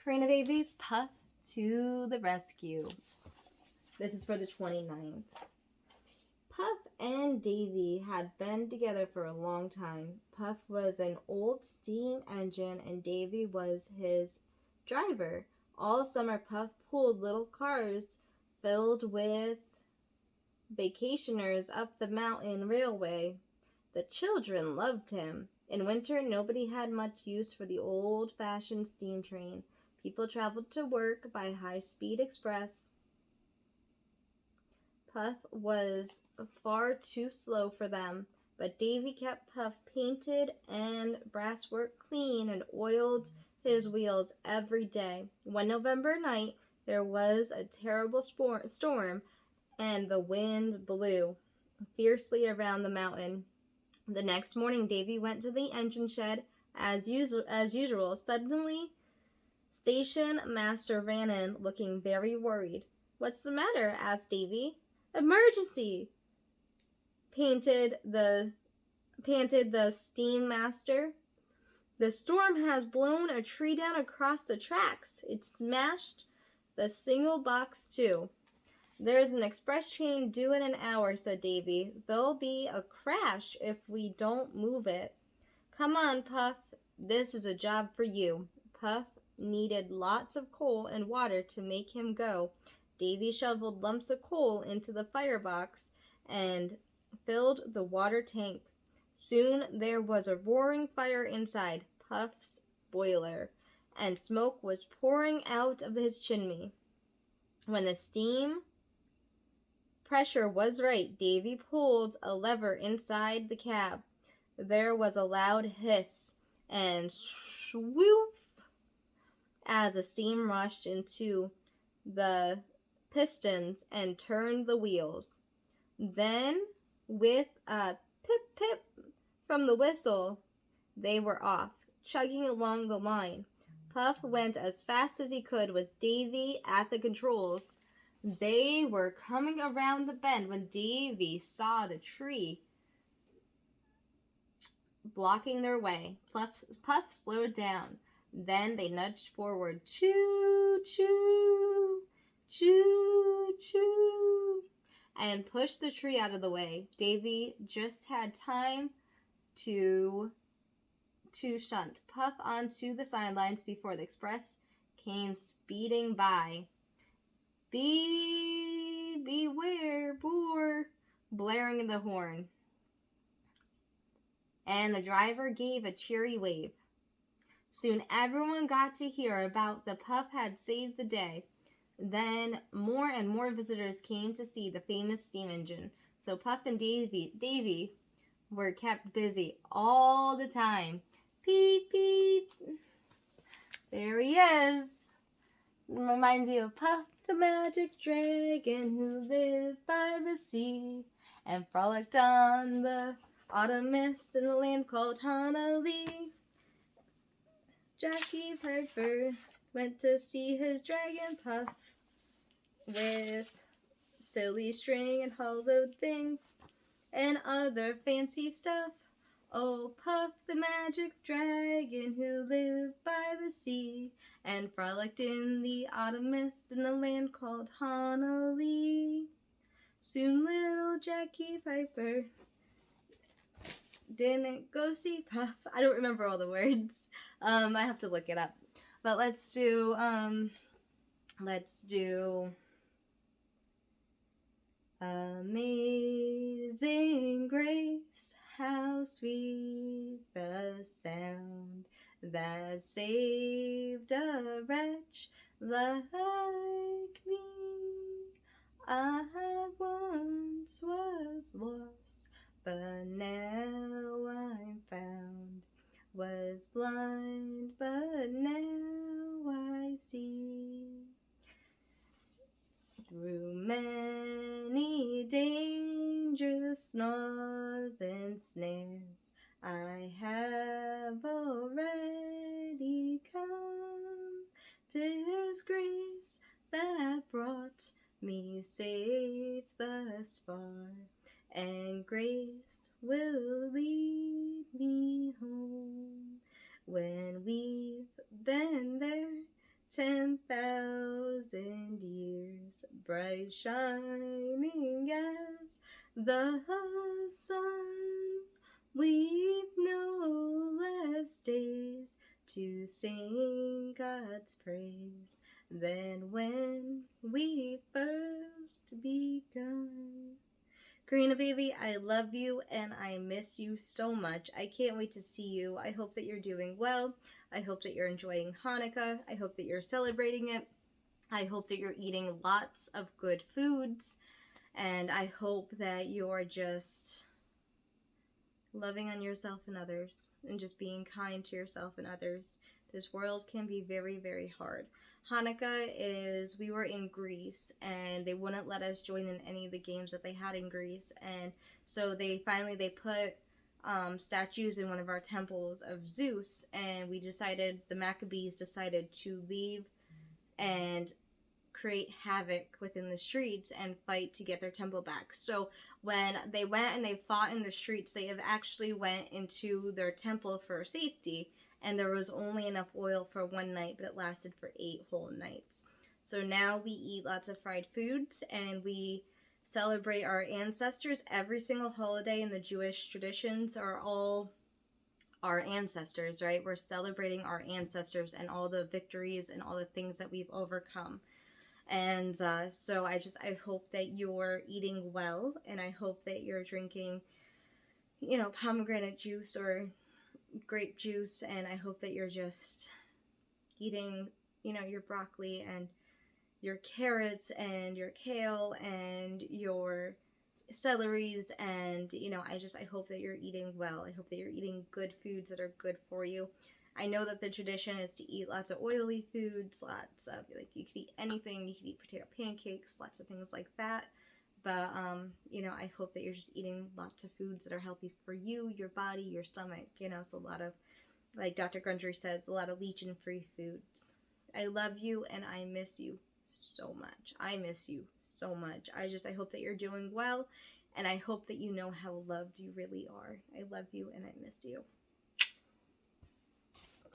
Karina baby, Puff to the rescue. This is for the 29th. Puff and Davy had been together for a long time. Puff was an old steam engine and Davy was his driver. All summer, Puff pulled little cars filled with vacationers up the mountain railway. The children loved him. In winter, nobody had much use for the old-fashioned steam train. People traveled to work by high-speed express. Puff was far too slow for them, but Davy kept Puff painted and brasswork clean and oiled his wheels every day. One November night, there was a terrible storm, and the wind blew fiercely around the mountain. The next morning, Davy went to the engine shed as usual. Suddenly, station master ran in, looking very worried. "What's the matter?" asked Davy. "Emergency!" panted the steam master. "The storm has blown a tree down across the tracks. It smashed the signal box too." "There's an express train due in an hour," said Davy. "There'll be a crash if we don't move it." "Come on, Puff. This is a job for you." Puff needed lots of coal and water to make him go. Davy shoveled lumps of coal into the firebox and filled the water tank. Soon there was a roaring fire inside Puff's boiler, and smoke was pouring out of his chimney. When the steam pressure was right, Davy pulled a lever inside the cab. There was a loud hiss and swoop as the steam rushed into the pistons and turned the wheels. Then, with a pip-pip from the whistle, they were off, chugging along the line. Puff went as fast as he could with Davy at the controls. They were coming around the bend when Davy saw the tree blocking their way. Puff slowed down. Then they nudged forward. Choo, choo, choo, choo, and pushed the tree out of the way. Davy just had time to shunt Puff onto the sidelines before the express came speeding by. Beware, boar, blaring in the horn. And the driver gave a cheery wave. Soon everyone got to hear about the Puff had saved the day. Then more and more visitors came to see the famous steam engine. So Puff and Davy were kept busy all the time. Peep, peep. There he is. Reminds you of Puff the magic dragon who lived by the sea and frolicked on the autumn mist in a land called Hanukkah. Jackie Piper went to see his dragon Puff with silly string and hollowed things and other fancy stuff. Oh, Puff the magic dragon who lived by the sea and frolicked in the autumn mist in a land called Hanukkah. Soon little Jackie Piper didn't go see Puff. I don't remember all the words. I have to look it up. But let's do Amazing Grace, how sweet the sound that saved a wretch like me. I once was lost, but now I'm found. Was blind, but now I see. Through many dangerous snaws and snares, I have already come to His grace that brought me safe thus far, and grace will lead me home. When we've been there 10,000 years, bright shining as the sun. We've no less days to sing God's praise than when we first begun. Karina baby, I love you and I miss you so much. I can't wait to see you. I hope that you're doing well. I hope that you're enjoying Hanukkah. I hope that you're celebrating it. I hope that you're eating lots of good foods. And I hope that you're just loving on yourself and others and just being kind to yourself and others. This world can be very, very hard. Hanukkah is, we were in Greece and they wouldn't let us join in any of the games that they had in Greece, and so they put statues in one of our temples of Zeus, and the Maccabees decided to leave and create havoc within the streets and fight to get their temple back. So when they went and they fought in the streets, they have actually went into their temple for safety, and there was only enough oil for one night, but it lasted for 8 whole nights. So now we eat lots of fried foods and we celebrate our ancestors. Every single holiday in the Jewish traditions are all our ancestors, right? We're celebrating our ancestors and all the victories and all the things that we've overcome. And so I hope that you're eating well, and I hope that you're drinking, pomegranate juice or grape juice, and I hope that you're just eating, your broccoli and your carrots and your kale and your celeries, and I hope that you're eating well. I hope that you're eating good foods that are good for you. I know that the tradition is to eat lots of oily foods, lots of, you could eat anything, you could eat potato pancakes, lots of things like that. But, I hope that you're just eating lots of foods that are healthy for you, your body, your stomach, so a lot of, like Dr. Gundry says, a lot of lectin-free foods. I love you and I miss you so much. I miss you so much. I hope that you're doing well, and I hope that you know how loved you really are. I love you and I miss you.